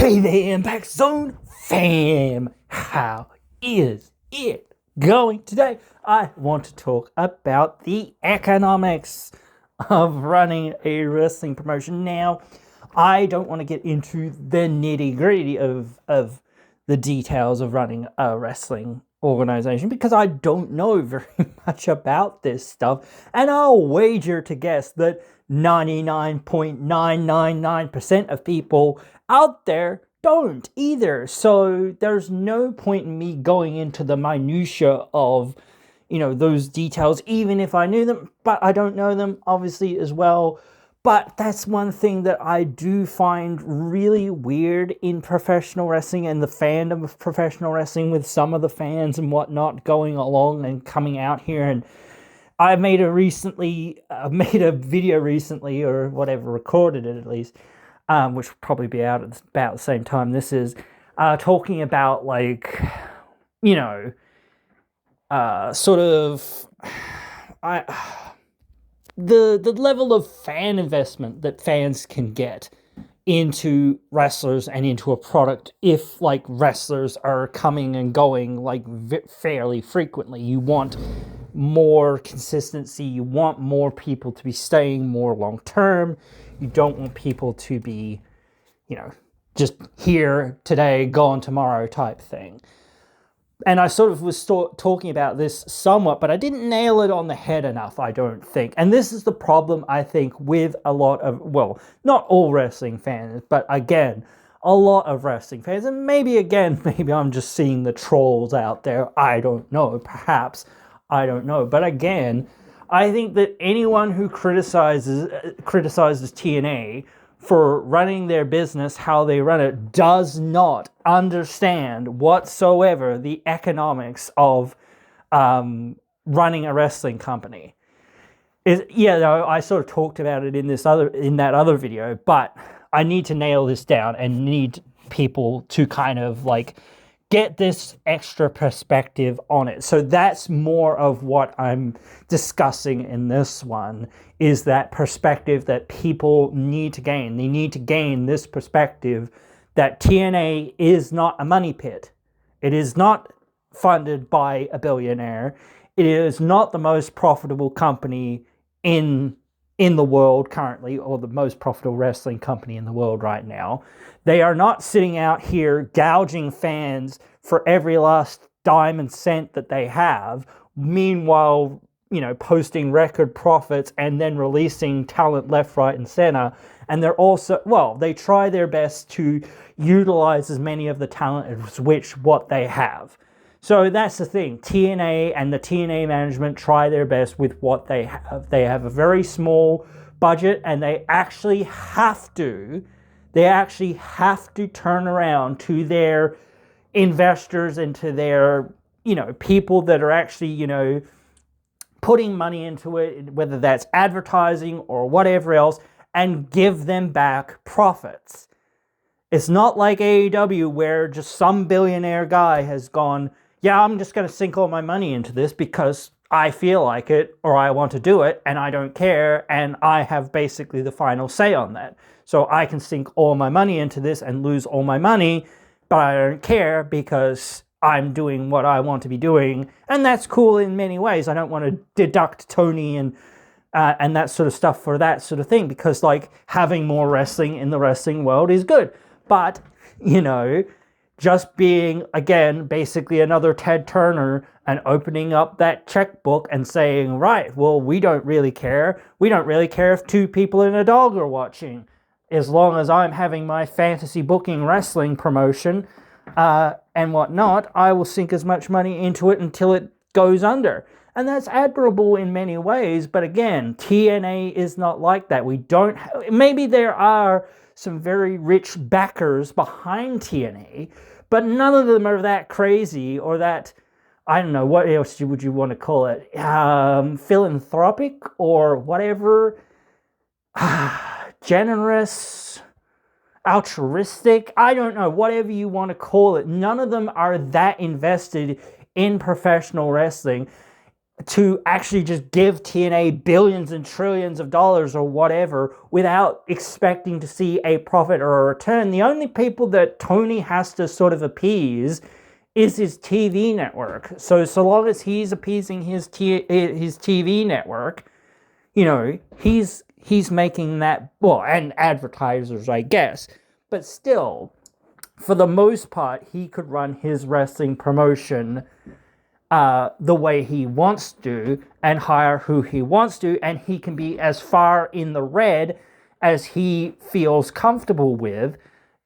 Hey there, Impact Zone fam! How is it going today? I want to talk about the economics of running a wrestling promotion. Now, I don't want to get into the nitty gritty of the details of running a wrestling organization because I don't know very much about this stuff, and I'll wager to guess that 99.999% of people out there don't either. So there's no point in me going into the minutia of, those details, even if I knew them, but I don't know them obviously as well. But that's one thing that I do find really weird in professional wrestling and the fandom of professional wrestling, with some of the fans and whatnot going along and coming out here. And I made a video recently, or whatever, recorded it at least, which will probably be out at about the same time this is, talking about, the level of fan investment that fans can get into wrestlers and into a product if, wrestlers are coming and going, fairly frequently. You want more consistency. You want more people to be staying more long term. You don't want people to be, just here today, gone tomorrow type thing. And I sort of was talking about this somewhat, but I didn't nail it on the head enough, I don't think. And this is the problem, I think, with a lot of, not all wrestling fans, but again, a lot of wrestling fans. And maybe I'm just seeing the trolls out there. I don't know. Perhaps. I don't know. But again, I think that anyone who criticizes TNA for running their business how they run it does not understand whatsoever the economics of running a wrestling company. I sort of talked about it in that other video, but I need to nail this down and need people to kind of get this extra perspective on it. So that's more of what I'm discussing in this one, is that perspective that people need to gain. They need to gain this perspective that TNA is not a money pit. It is not funded by a billionaire. It is not the most profitable company in the world currently, or the most profitable wrestling company in the world right now. They are not sitting out here gouging fans for every last dime and cent that they have, meanwhile, posting record profits and then releasing talent left, right, and center. And they're also, they try their best to utilize as many of the talent as what they have. So that's the thing. TNA and the TNA management try their best with what they have. They have a very small budget, and they actually have to turn around to their investors and to their, people that are actually, putting money into it, whether that's advertising or whatever else, and give them back profits. It's not like AEW, where just some billionaire guy has gone, yeah, I'm just going to sink all my money into this because I feel like it, or I want to do it, and I don't care, and I have basically the final say on that. So I can sink all my money into this and lose all my money, but I don't care because I'm doing what I want to be doing, and that's cool in many ways. I don't want to deduct Tony and that sort of stuff for that sort of thing, because having more wrestling in the wrestling world is good. But, just being, again, basically another Ted Turner and opening up that checkbook and saying, right, well, we don't really care. We don't really care if two people and a dog are watching. As long as I'm having my fantasy booking wrestling promotion and whatnot, I will sink as much money into it until it goes under. And that's admirable in many ways. But again, TNA is not like that. Maybe there are some very rich backers behind TNA, but none of them are that crazy or that, I don't know, what else would you want to call it? Philanthropic or whatever. Generous, altruistic, I don't know, whatever you want to call it. None of them are that invested in professional wrestling to actually just give TNA billions and trillions of dollars or whatever without expecting to see a profit or a return. The only people that Tony has to sort of appease is his TV network. So long as he's appeasing his TV network, he's making that, well, and advertisers, I guess. But still, for the most part, he could run his wrestling promotion the way he wants to and hire who he wants to, and he can be as far in the red as he feels comfortable with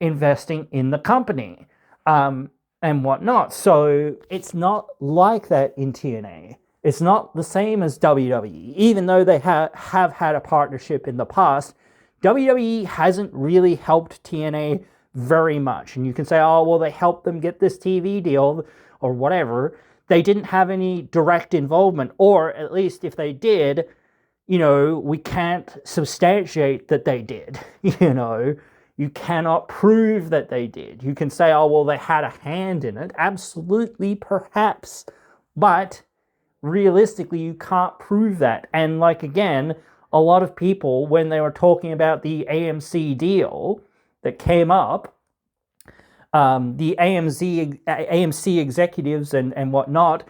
investing in the company and whatnot. So it's not like that in TNA. It's not the same as WWE. Even though they have had a partnership in the past, WWE hasn't really helped TNA very much. And you can say, oh, well, they helped them get this TV deal or whatever. They didn't have any direct involvement, or at least if they did, we can't substantiate that they did. You cannot prove that they did. You can say, oh, well, they had a hand in it. Absolutely, perhaps. But realistically, you can't prove that. And again, a lot of people, when they were talking about the AMC deal that came up, the AMC executives and whatnot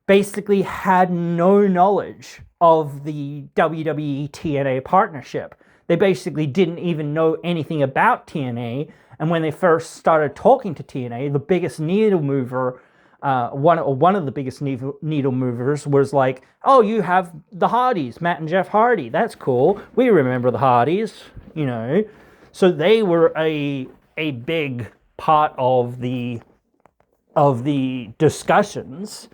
basically had no knowledge of the WWE TNA partnership. They basically didn't even know anything about TNA. And when they first started talking to TNA, the biggest needle mover, one of the biggest needle movers was like, oh, you have the Hardys, Matt and Jeff Hardy. That's cool. We remember the Hardys, So they were a big part of the discussions,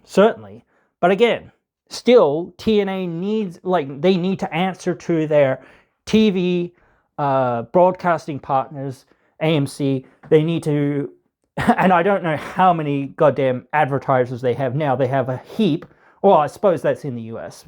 certainly. But again, still, TNA needs, they need to answer to their TV broadcasting partners, AMC. They need to, and I don't know how many goddamn advertisers they have now. They have a heap. Well, I suppose that's in the US.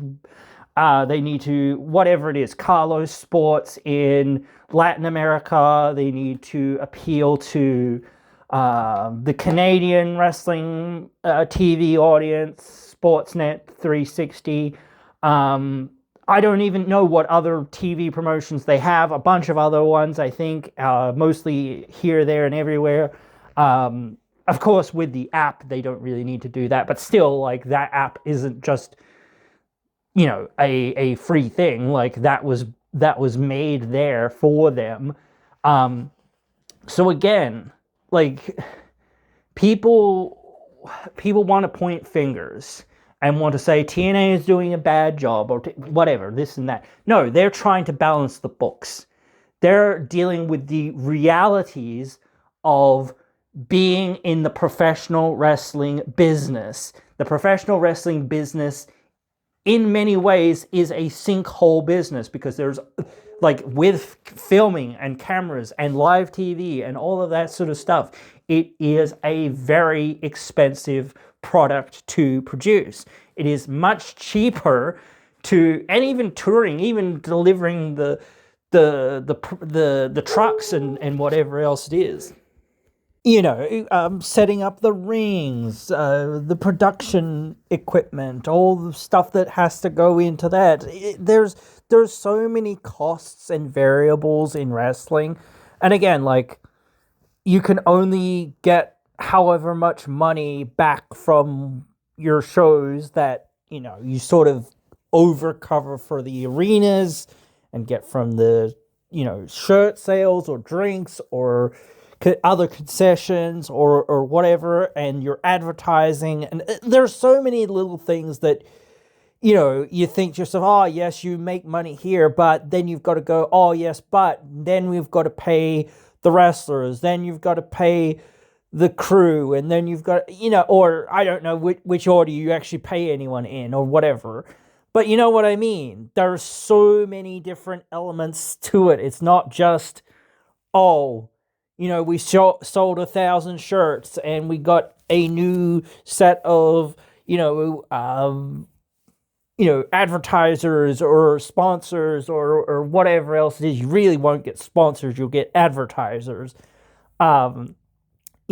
They need to, whatever it is, Carlos Sports in Latin America. They need to appeal to the Canadian wrestling TV audience, Sportsnet 360. I don't even know what other TV promotions they have. A bunch of other ones, I think, mostly here, there, and everywhere. Of course, with the app, they don't really need to do that. But still, that app isn't just a free thing. That was made there for them. So again, people want to point fingers and want to say TNA is doing a bad job or whatever, this and that. No, they're trying to balance the books. They're dealing with the realities of being in the professional wrestling business. The professional wrestling business, in many ways, is a sinkhole business because there's, with filming and cameras and live TV and all of that sort of stuff, it is a very expensive product to produce. It is much cheaper and even touring, even delivering the trucks and whatever else it is. Setting up the rings, the production equipment, all the stuff that has to go into that. There's so many costs and variables in wrestling. And again, you can only get however much money back from your shows that, you sort of overcover for the arenas and get from the, shirt sales or drinks or other concessions or whatever, and your advertising. And there's so many little things that, you think to yourself, oh, yes, you make money here, but then you've got to go, oh, yes, but then we've got to pay the wrestlers, then you've got to pay the crew, and then you've got, or I don't know which order you actually pay anyone in or whatever. But you know what I mean? There's so many different elements to it. It's not just, oh, we sold 1,000 shirts and we got a new set of, advertisers or sponsors or whatever else it is. You really won't get sponsors. You'll get advertisers.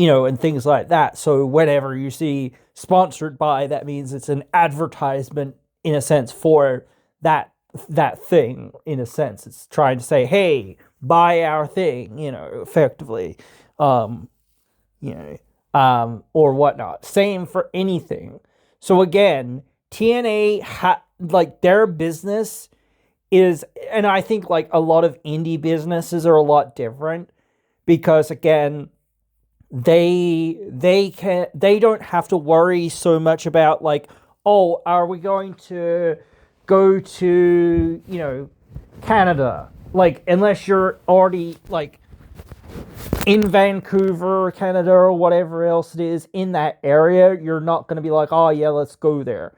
and things like that. So whenever you see sponsored by, that means it's an advertisement in a sense for that thing. In a sense, it's trying to say, "Hey, buy our thing," effectively, um, or whatnot. Same for anything. So again, TNA like their business is, and I think like a lot of indie businesses are a lot different because again, they don't have to worry so much about like, oh, are we going to go to Canada, like unless you're already like in Vancouver, Canada, or whatever else it is in that area, you're not going to be like, oh yeah, let's go there.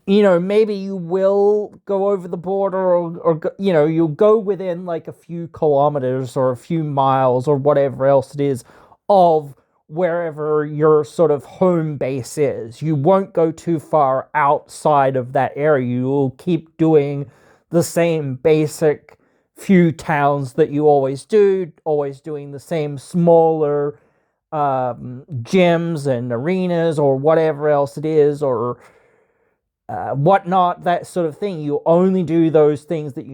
Maybe you will go over the border, or you'll go within like a few kilometers or a few miles or whatever else it is of wherever your sort of home base is. You won't go too far outside of that area. You will keep doing the same basic few towns that you always do, always doing the same smaller gyms and arenas or whatever else it is, or whatnot, that sort of thing. You only do those things that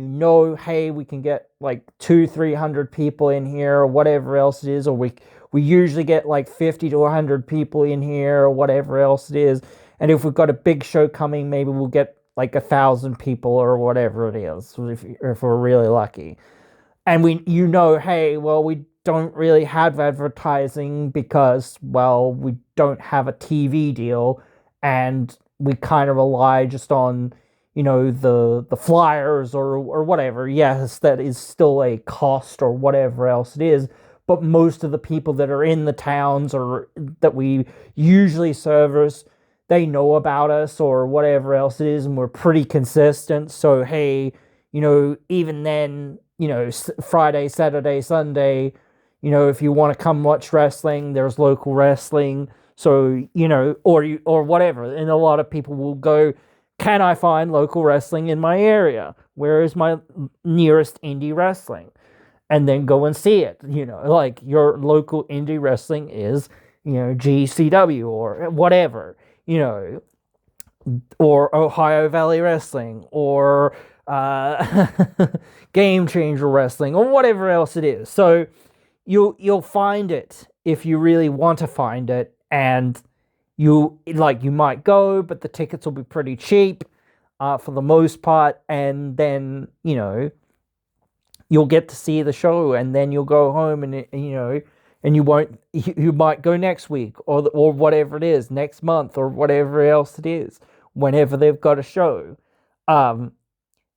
hey, we can get like 200-300 people in here, or whatever else it is, or we usually get like 50 to 100 people in here, or whatever else it is. And if we've got a big show coming, maybe we'll get like 1,000 people or whatever it is, if we're really lucky. And hey, well, we don't really have advertising because, well, we don't have a TV deal, and we kind of rely just on, the flyers or whatever. Yes, that is still a cost or whatever else it is. But most of the people that are in the towns or that we usually service, they know about us or whatever else it is, and we're pretty consistent. So, hey, even then, Friday, Saturday, Sunday, if you want to come watch wrestling, there's local wrestling. So, or whatever. And a lot of people will go, can I find local wrestling in my area? Where is my nearest indie wrestling? And then go and see it. Like your local indie wrestling is, GCW or whatever, or Ohio Valley Wrestling, or Game Changer Wrestling, or whatever else it is. So you'll find it if you really want to find it, and you might go, but the tickets will be pretty cheap for the most part, and then you'll get to see the show, and then you'll go home, and and you might go next week or whatever it is, next month or whatever else it is, whenever they've got a show.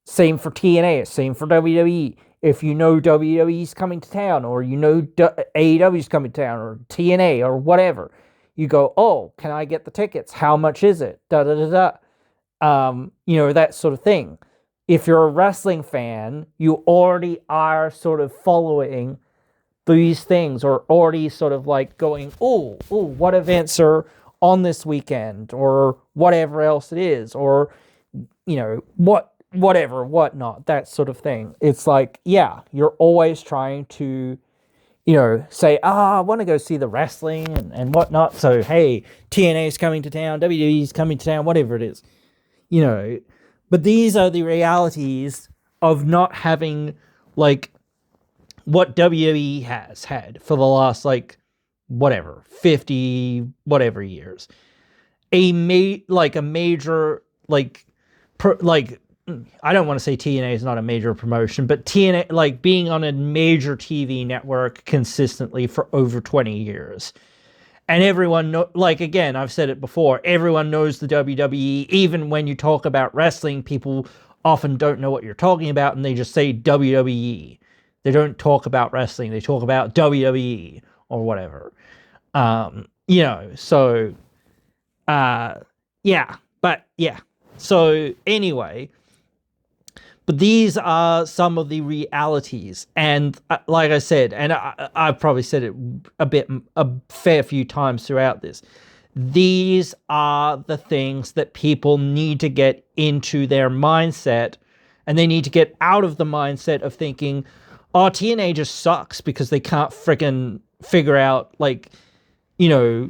Same for TNA, same for WWE. If WWE's coming to town, or AEW's coming to town, or TNA or whatever, you go, oh, can I get the tickets? How much is it? Da da da da. That sort of thing. If you're a wrestling fan, you already are sort of following these things, or already sort of like going, oh, what events are on this weekend, or whatever else it is, or, whatnot, that sort of thing. It's like, yeah, you're always trying to, say, I want to go see the wrestling and whatnot. So, hey, TNA's coming to town, WWE's coming to town, whatever it is, But these are the realities of not having, like, what WWE has had for the last, 50, whatever years. A major, I don't want to say TNA is not a major promotion, but TNA, being on a major TV network consistently for over 20 years. And everyone again, I've said it before, everyone knows the WWE. Even when you talk about wrestling, people often don't know what you're talking about, and they just say WWE. They don't talk about wrestling. They talk about WWE or whatever. So anyway, but these are some of the realities. And like I said, and I've probably said it a fair few times throughout this, these are the things that people need to get into their mindset, and they need to get out of the mindset of thinking, oh, TNA just sucks because they can't freaking figure out, you know,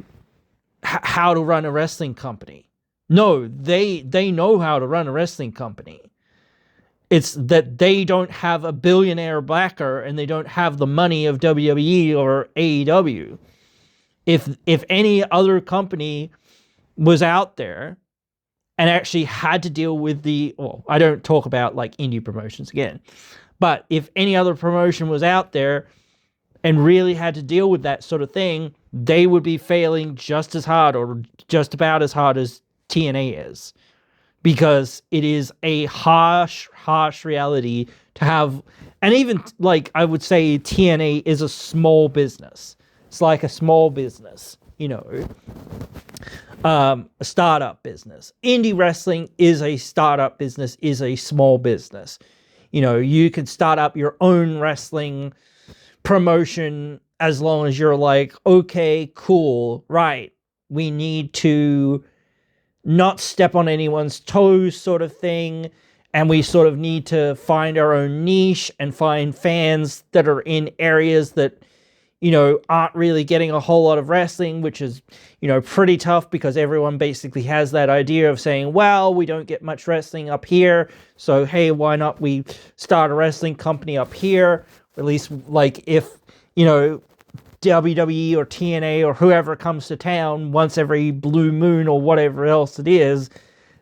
how to run a wrestling company. No, they know how to run a wrestling company. It's that they don't have a billionaire backer and they don't have the money of WWE or AEW. If any other company was out there and actually had to deal with I don't talk about like indie promotions again, but if any other promotion was out there and really had to deal with that sort of thing, they would be failing just as hard or just about as hard as TNA is. Because it is a harsh reality to have, and even like I would say TNA is a small business. It's like a small business, a startup business. Indie wrestling is a startup business, is a small business. You could start up your own wrestling promotion as long as you're like, okay, cool, right, we need to not step on anyone's toes sort of thing, and we sort of need to find our own niche and find fans that are in areas that aren't really getting a whole lot of wrestling, which is pretty tough because everyone basically has that idea of saying, well, we don't get much wrestling up here, so hey, why not we start a wrestling company up here? Or at least like if WWE or TNA or whoever comes to town once every blue moon or whatever else it is,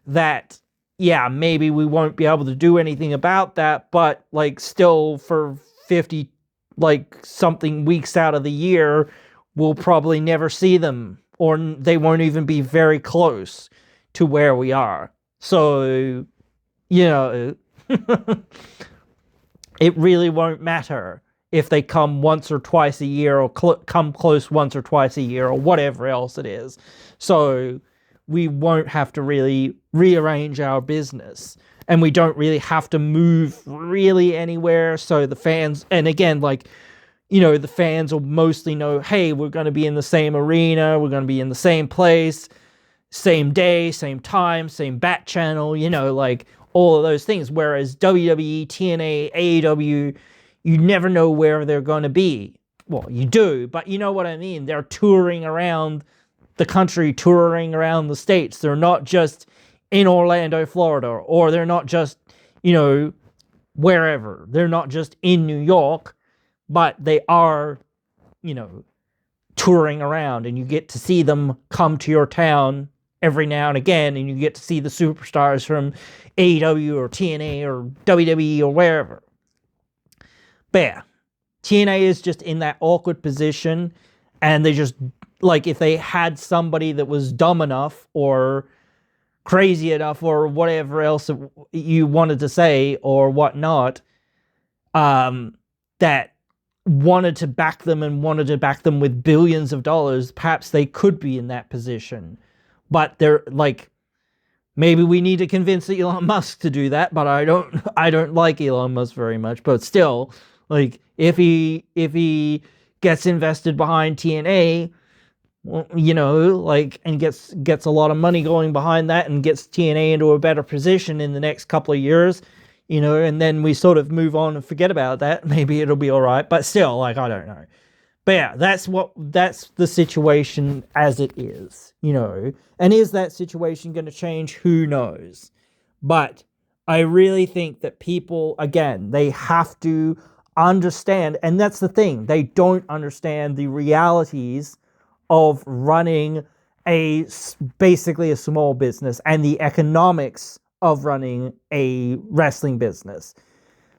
that, yeah, maybe we won't be able to do anything about that, but like still for 50 like something weeks out of the year, we'll probably never see them, or they won't even be very close to where we are. So, it really won't matter if they come once or twice a year or come close once or twice a year or whatever else it is. So we won't have to really rearrange our business, and we don't really have to move really anywhere. So the fans, and again, like, the fans will mostly know, hey, we're going to be in the same arena, we're going to be in the same place, same day, same time, same bat channel, like all of those things. Whereas WWE, TNA, AEW, you never know where they're going to be. Well, you do, but you know what I mean. They're touring around the country, touring around the states. They're not just in Orlando, Florida, or they're not just, wherever. They're not just in New York, but they are, touring around, and you get to see them come to your town every now and again, and you get to see the superstars from AEW or TNA or WWE or wherever. But yeah, TNA is just in that awkward position, and they just, like, if they had somebody that was dumb enough or crazy enough or whatever else you wanted to say or whatnot, that wanted to back them and wanted to back them with billions of dollars, perhaps they could be in that position. But they're like, maybe we need to convince Elon Musk to do that, but I don't like Elon Musk very much. But still, like, if he gets invested behind TNA, like, and gets a lot of money going behind that and gets TNA into a better position in the next couple of years, and then we sort of move on and forget about that, maybe it'll be all right. But still, like, I don't know. But yeah, that's the situation as it is, And is that situation going to change? Who knows? But I really think that people, again, they have to understand, and that's the thing, they don't understand the realities of running basically a small business and the economics of running a wrestling business.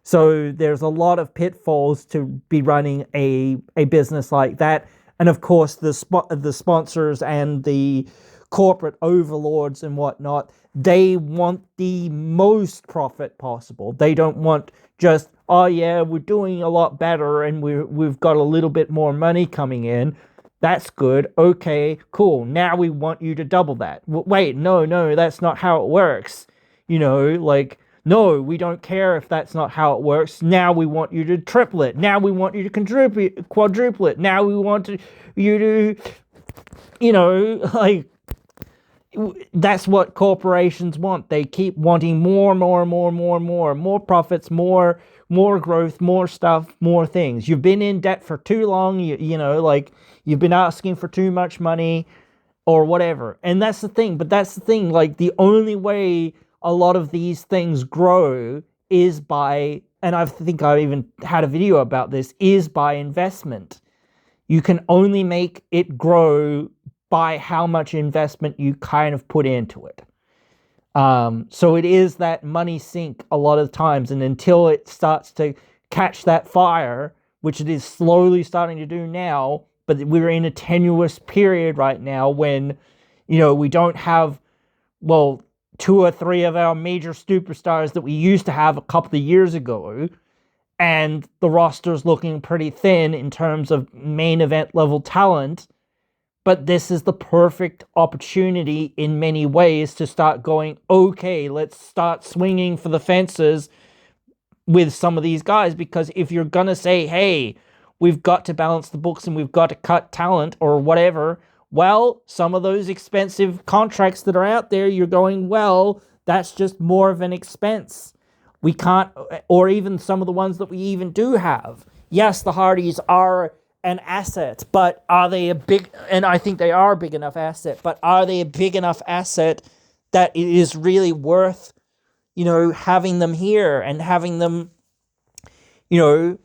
So there's a lot of pitfalls to be running a business like that. And of course, the sponsors and the corporate overlords and whatnot, they want the most profit possible. They don't want just, oh yeah, we're doing a lot better and we've got a little bit more money coming in. That's good. Okay, cool. Now we want you to double that. Wait, no, that's not how it works. Like, no, we don't care if that's not how it works. Now we want you to triple it. Now we want you to quadruple it. Now we want you to, like, that's what corporations want. They keep wanting more profits, more more growth, more stuff, more things. You've been in debt for too long, you know, like you've been asking for too much money or whatever. And that's the thing, like the only way a lot of these things grow is by, and I think I even had a video about this, is by investment. You can only make it grow by how much investment you kind of put into it. So it is that money sink a lot of times, and until it starts to catch that fire, which it is slowly starting to do now, but we're in a tenuous period right now when, you know, we don't have, well, 2 or 3 of our major superstars that we used to have a couple of years ago, and the roster's looking pretty thin in terms of main event level talent. But this is the perfect opportunity in many ways to start going, okay, let's start swinging for the fences with some of these guys. Because if you're going to say, hey, we've got to balance the books and we've got to cut talent or whatever, well, some of those expensive contracts that are out there, you're going, well, that's just more of an expense. We can't, or even some of the ones that we even do have. Yes, the Hardys are an asset, but are they a big, and I think they are a big enough asset, but are they a big enough asset that it is really worth, you know, having them here and having them, you know,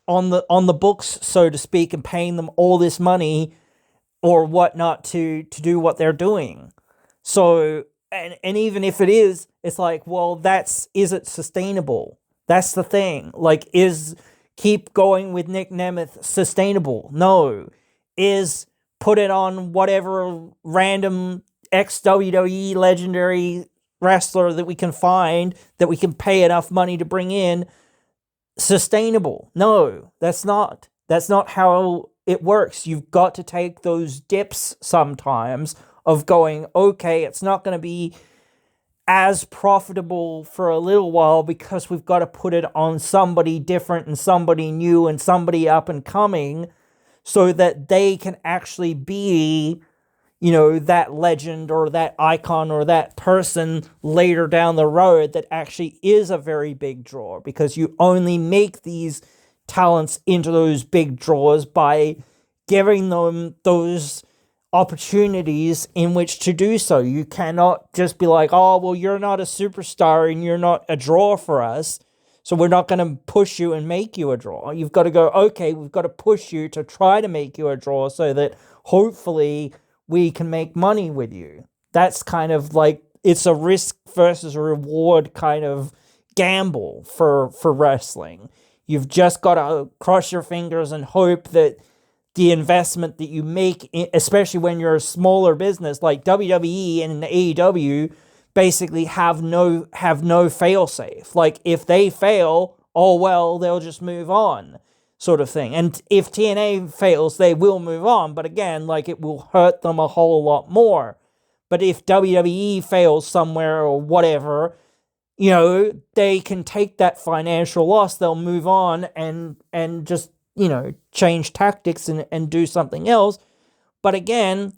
on the books, so to speak, and paying them all this money or whatnot to do what they're doing? So, and even if it is, it's like, well, is it sustainable? That's the thing. Like, keep going with Nick Nemeth sustainable? No. Is put it on whatever random ex-WWE legendary wrestler that we can find, that we can pay enough money to bring in, sustainable? No, that's not. That's not how it works. You've got to take those dips sometimes of going, okay, it's not going to be as profitable for a little while because we've got to put it on somebody different and somebody new and somebody up and coming so that they can actually be, you know, that legend or that icon or that person later down the road that actually is a very big draw, because you only make these talents into those big draws by giving them those opportunities in which to do so. You cannot just be like, oh, well, you're not a superstar and you're not a draw for us, so we're not going to push you and make you a draw. You've got to go, okay, we've got to push you to try to make you a draw so that hopefully we can make money with you. That's kind of like, it's a risk versus a reward kind of gamble for wrestling. You've just got to cross your fingers and hope that the investment that you make, especially when you're a smaller business like WWE and AEW, basically have no fail-safe. Like, if they fail, oh well, they'll just move on, sort of thing. And if TNA fails, they will move on, but again, like, it will hurt them a whole lot more. But if WWE fails somewhere or whatever, you know, they can take that financial loss, they'll move on and just, you know, change tactics and do something else. But again,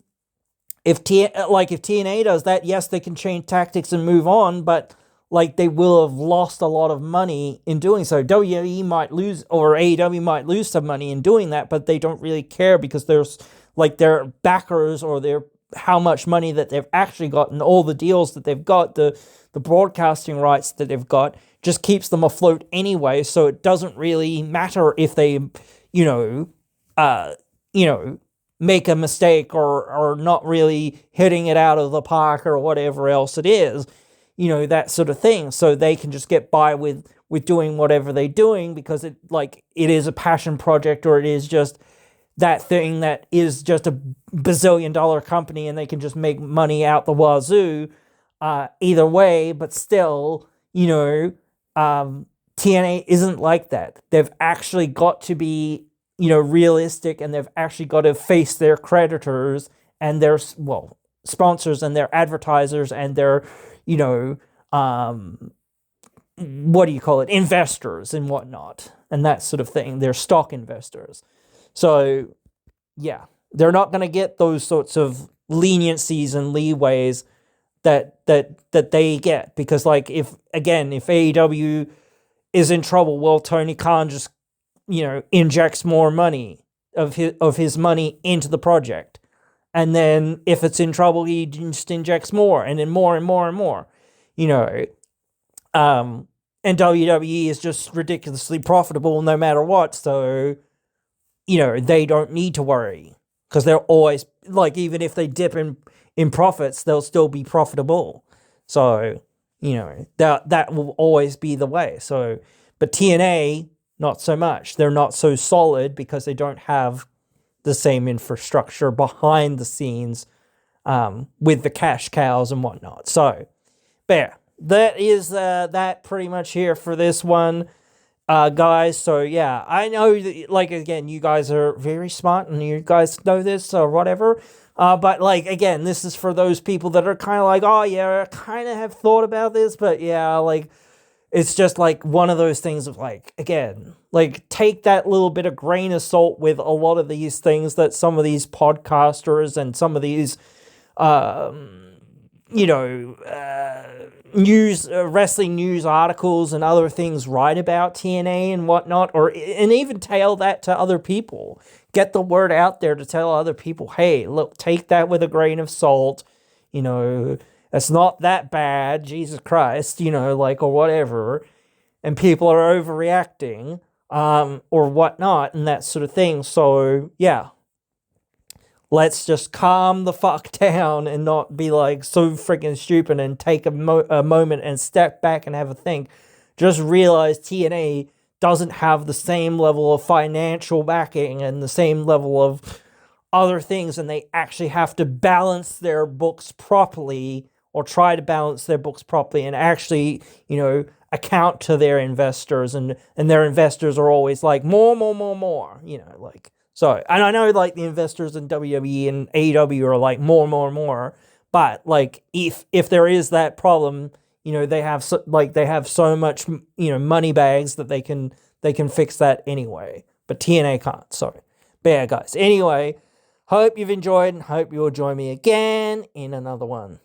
if TNA does that, yes, they can change tactics and move on, but like, they will have lost a lot of money in doing so. WWE might lose, or AEW might lose some money in doing that, but they don't really care because there's like their backers or their how much money that they've actually got and all the deals that they've got, the broadcasting rights that they've got, just keeps them afloat anyway. So it doesn't really matter if they, make a mistake or not really hitting it out of the park or whatever else it is, that sort of thing. So they can just get by with doing whatever they're doing because it is a passion project, or it is just that thing that is just a bazillion-dollar company and they can just make money out the wazoo. Either way, but still, TNA isn't like that. They've actually got to be, realistic, and they've actually got to face their creditors and their, sponsors and their advertisers and their, investors and whatnot, and that sort of thing. They're stock investors. So, yeah, they're not going to get those sorts of leniencies and leeways that they get, because if AEW is in trouble, well, Tony Khan just, injects more money of his money into the project. And then if it's in trouble, he just injects more and then more and more and more. And WWE is just ridiculously profitable no matter what. So, they don't need to worry because they're always, like, even if they dip in profits, they'll still be profitable. So, that will always be the way. So, but TNA, not so much. They're not so solid because they don't have the same infrastructure behind the scenes with the cash cows and whatnot. So, there. That is that pretty much here for this one, guys. So, yeah, I know that, like, again, you guys are very smart and you guys know this or whatever. But, like, again, this is for those people that are kind of like, oh, yeah, I kind of have thought about this, but, yeah, like, it's just, like, one of those things of, like, again, like, take that little bit of grain of salt with a lot of these things that some of these podcasters and some of these, wrestling news articles and other things write about TNA and whatnot, and even tell that to other people. Get the word out there to tell other people, hey, look, take that with a grain of salt. It's not that bad, Jesus Christ, or whatever. And people are overreacting, or whatnot, and that sort of thing. So, yeah. Let's just calm the fuck down and not be, like, so freaking stupid and take a moment and step back and have a think. Just realize TNA doesn't have the same level of financial backing and the same level of other things, and they actually have to balance their books properly, or try to balance their books properly, and actually, account to their investors, and their investors are always like, more, like. So, and I know, like, the investors in WWE and AEW are like, more, but, like, if there is that problem, they have so much, money bags that they can fix that anyway. But TNA can't. Sorry. But yeah, guys. Anyway, hope you've enjoyed and hope you'll join me again in another one.